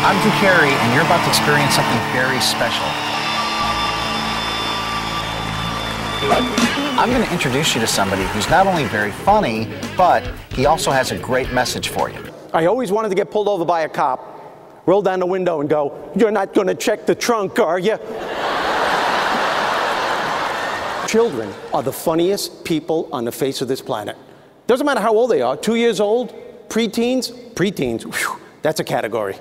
I'm Drew Carey, and you're about to experience something very special. I'm going to introduce you to somebody who's not only very funny, but he also has a great message for you. I always wanted to get pulled over by a cop, roll down the window and go, "You're not going to check the trunk, are you?" Children are the funniest people on the face of this planet. Doesn't matter how old they are, 2 years old, preteens, whew, that's a category.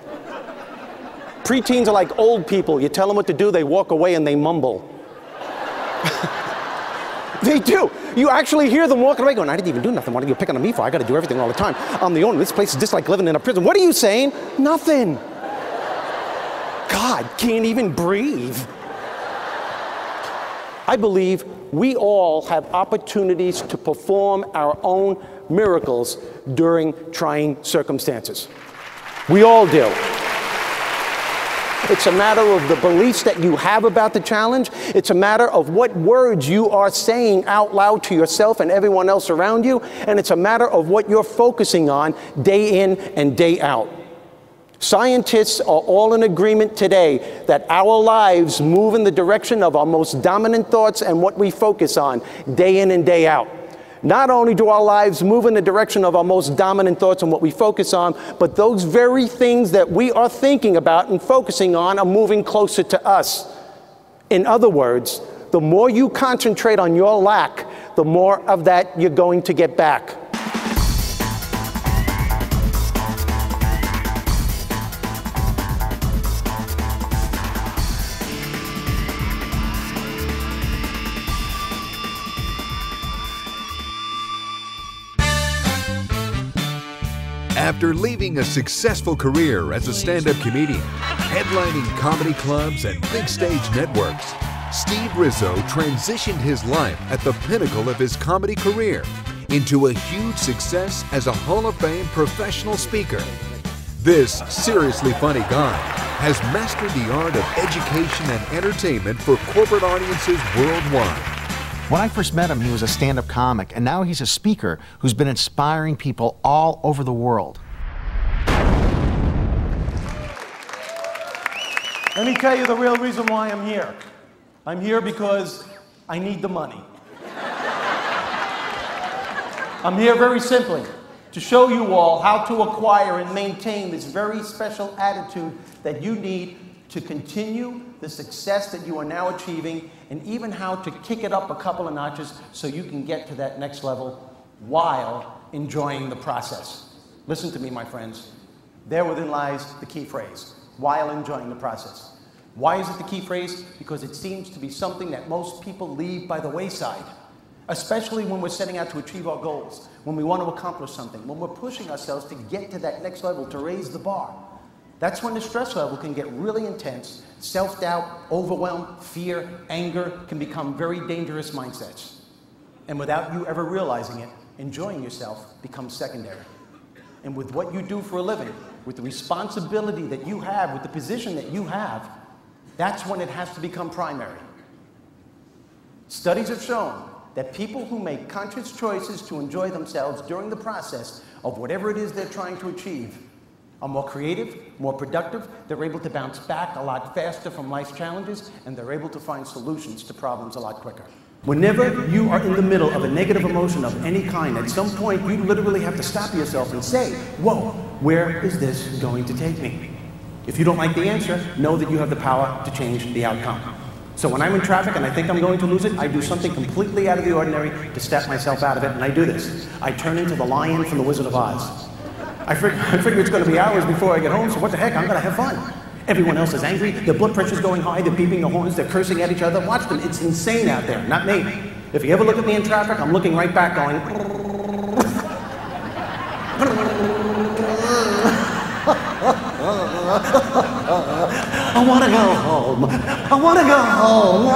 Preteens are like old people. You tell them what to do, they walk away and they mumble. They do. You actually hear them walking away going, "I didn't even do nothing. What are you picking on me for? I got to do everything all the time. I'm the owner. This place is just like living in a prison." What are you saying? Nothing. God, can't even breathe. I believe we all have opportunities to perform our own miracles during trying circumstances. We all do. It's a matter of the beliefs that you have about the challenge. It's a matter of what words you are saying out loud to yourself and everyone else around you. And it's a matter of what you're focusing on day in and day out. Scientists are all in agreement today that our lives move in the direction of our most dominant thoughts and what we focus on day in and day out. Not only do our lives move in the direction of our most dominant thoughts and what we focus on, but those very things that we are thinking about and focusing on are moving closer to us. In other words, the more you concentrate on your lack, the more of that you're going to get back. After leaving a successful career as a stand-up comedian, headlining comedy clubs and big stage networks, Steve Rizzo transitioned his life at the pinnacle of his comedy career into a huge success as a Hall of Fame professional speaker. This seriously funny guy has mastered the art of education and entertainment for corporate audiences worldwide. When I first met him, he was a stand-up comic, and now he's a speaker who's been inspiring people all over the world. Let me tell you the real reason why I'm here. I'm here because I need the money. I'm here very simply to show you all how to acquire and maintain this very special attitude that you need to continue the success that you are now achieving, and even how to kick it up a couple of notches so you can get to that next level while enjoying the process. Listen to me, my friends. Therein lies the key phrase, while enjoying the process. Why is it the key phrase? Because it seems to be something that most people leave by the wayside, especially when we're setting out to achieve our goals, when we want to accomplish something, when we're pushing ourselves to get to that next level, to raise the bar. That's when the stress level can get really intense. Self-doubt, overwhelm, fear, anger can become very dangerous mindsets. And without you ever realizing it, enjoying yourself becomes secondary. And with what you do for a living, with the responsibility that you have, with the position that you have, that's when it has to become primary. Studies have shown that people who make conscious choices to enjoy themselves during the process of whatever it is they're trying to achieve are more creative, more productive, they're able to bounce back a lot faster from life's challenges, and they're able to find solutions to problems a lot quicker. Whenever you are in the middle of a negative emotion of any kind, at some point you literally have to stop yourself and say, "Whoa, where is this going to take me?" If you don't like the answer, know that you have the power to change the outcome. So when I'm in traffic and I think I'm going to lose it, I do something completely out of the ordinary to step myself out of it, and I do this. I turn into the lion from The Wizard of Oz. I figure it's going to be hours before I get home, so what the heck, I'm going to have fun. Everyone else is angry, their blood pressure's going high, they're beeping the horns, they're cursing at each other. Watch them, it's insane out there, not me. If you ever look at me in traffic, I'm looking right back going... I want to go home. I want to go home.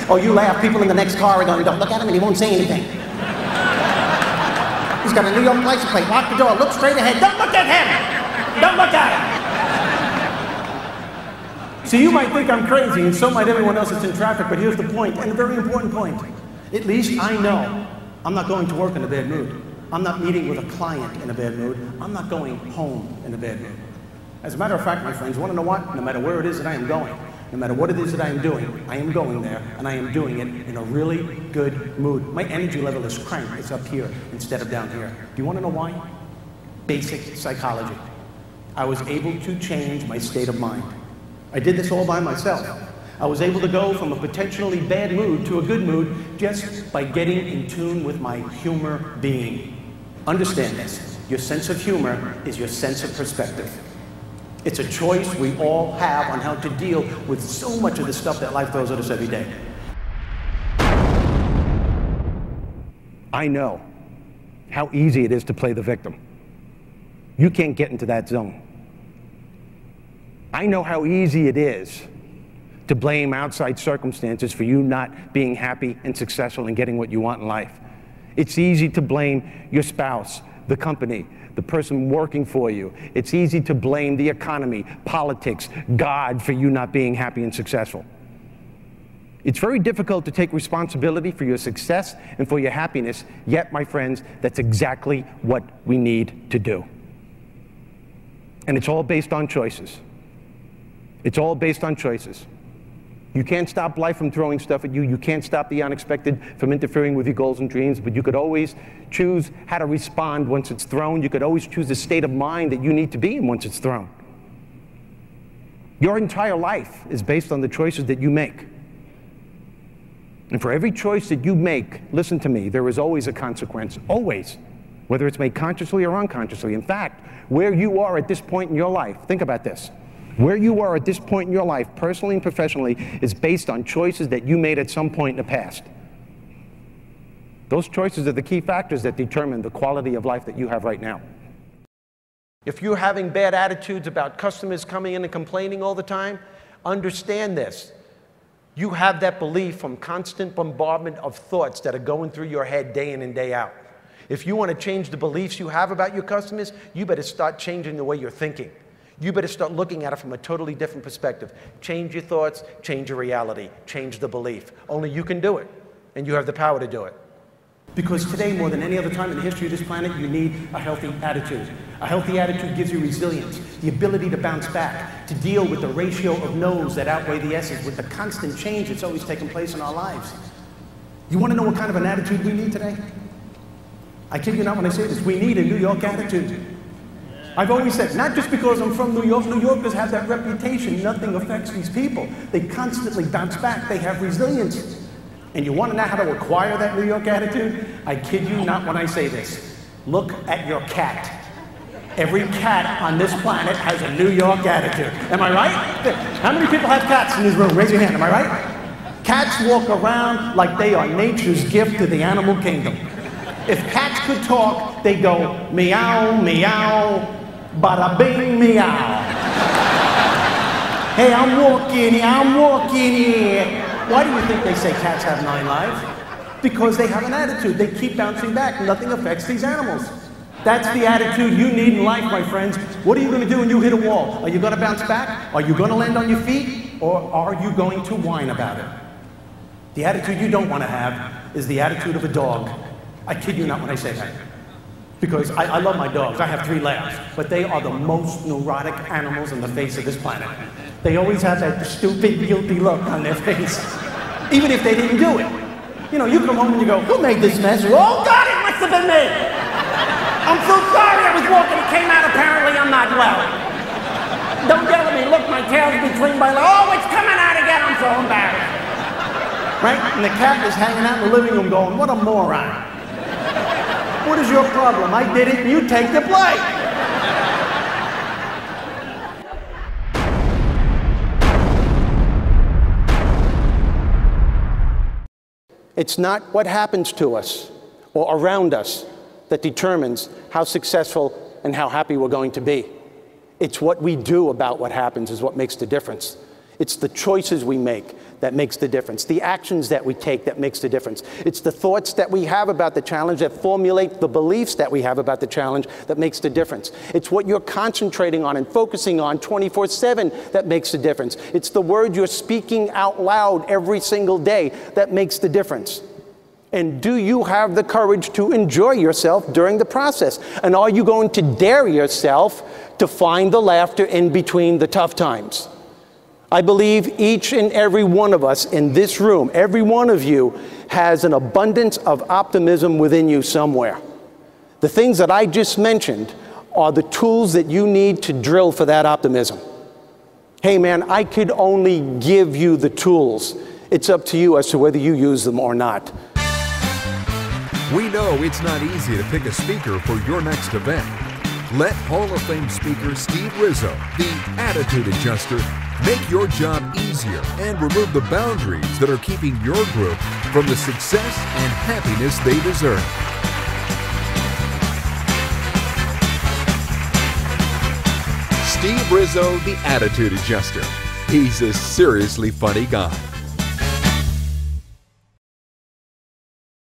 Oh, you laugh. People in the next car are going, "Don't look at him," and he won't say anything. He's got a New York license plate. Lock the door. Look straight ahead. Don't look at him. Don't look at him. So you might think I'm crazy, and so might everyone else that's in traffic, but here's the point, and a very important point. At least I know I'm not going to work in a bad mood. I'm not meeting with a client in a bad mood. I'm not going home in a bad mood. As a matter of fact, my friends, want to know what? No matter where it is that I am going, no matter what it is that I am doing, I am going there, and I am doing it in a really good mood. My energy level is cranked. It's up here instead of down here. Do you want to know why? Basic psychology. I was able to change my state of mind. I did this all by myself. I was able to go from a potentially bad mood to a good mood just by getting in tune with my humor being. Understand this. Your sense of humor is your sense of perspective. It's a choice we all have on how to deal with so much of the stuff that life throws at us every day. I know how easy it is to play the victim. You can't get into that zone. I know how easy it is to blame outside circumstances for you not being happy and successful and getting what you want in life. It's easy to blame your spouse, the company, the person working for you. It's easy to blame the economy, politics, God for you not being happy and successful. It's very difficult to take responsibility for your success and for your happiness, yet, my friends, that's exactly what we need to do. And it's all based on choices. It's all based on choices. You can't stop life from throwing stuff at you. You can't stop the unexpected from interfering with your goals and dreams, but you could always choose how to respond once it's thrown. You could always choose the state of mind that you need to be in once it's thrown. Your entire life is based on the choices that you make. And for every choice that you make, listen to me, there is always a consequence, always, whether it's made consciously or unconsciously. In fact, where you are at this point in your life, think about this. Where you are at this point in your life, personally and professionally, is based on choices that you made at some point in the past. Those choices are the key factors that determine the quality of life that you have right now. If you're having bad attitudes about customers coming in and complaining all the time, understand this. You have that belief from constant bombardment of thoughts that are going through your head day in and day out. If you want to change the beliefs you have about your customers, you better start changing the way you're thinking. You better start looking at it from a totally different perspective. Change your thoughts, change your reality, change the belief. Only you can do it, and you have the power to do it. Because today, more than any other time in the history of this planet, you need a healthy attitude. A healthy attitude gives you resilience, the ability to bounce back, to deal with the ratio of no's that outweigh the yeses, with the constant change that's always taking place in our lives. You want to know what kind of an attitude we need today? I kid you not when I say this. We need a New York attitude. I've always said, not just because I'm from New York, New Yorkers have that reputation. Nothing affects these people. They constantly bounce back. They have resilience. And you want to know how to acquire that New York attitude? I kid you not when I say this. Look at your cat. Every cat on this planet has a New York attitude. Am I right? How many people have cats in this room? Raise your hand. Am I right? Cats walk around like they are nature's gift to the animal kingdom. If cats could talk, they go meow, meow, bada bing, meow. Hey, I'm walking here. Why do you think they say cats have 9 lives? Because they have an attitude. They keep bouncing back. Nothing affects these animals. That's the attitude you need in life, my friends. What are you going to do when you hit a wall? Are you going to bounce back? Are you going to land on your feet? Or are you going to whine about it? The attitude you don't want to have is the attitude of a dog. I kid you not when I say that. Because I love my dogs. I have 3 labs. But they are the most neurotic animals on the face of this planet. They always have that stupid, guilty look on their face. Even if they didn't do it. You know, you come home and you go, who made this mess? Oh, God, it must have been me. I'm so sorry I was walking. It came out apparently I'm not well. Don't yell at me. Look, my tail's between my legs. Oh, it's coming out again. I'm so embarrassed. Right? And the cat is hanging out in the living room going, what a moron. What is your problem? I did it and you take the blame. It's not what happens to us or around us that determines how successful and how happy we're going to be. It's what we do about what happens is what makes the difference. It's the choices we make that makes the difference. The actions that we take that makes the difference. It's the thoughts that we have about the challenge that formulate the beliefs that we have about the challenge that makes the difference. It's what you're concentrating on and focusing on 24/7 that makes the difference. It's the words you're speaking out loud every single day that makes the difference. And do you have the courage to enjoy yourself during the process? And are you going to dare yourself to find the laughter in between the tough times? I believe each and every one of us in this room, every one of you, has an abundance of optimism within you somewhere. The things that I just mentioned are the tools that you need to drill for that optimism. Hey man, I could only give you the tools. It's up to you as to whether you use them or not. We know it's not easy to pick a speaker for your next event. Let Hall of Fame speaker Steve Rizzo, the attitude adjuster, make your job easier and remove the boundaries that are keeping your group from the success and happiness they deserve. Steve Rizzo, the attitude adjuster. He's a seriously funny guy.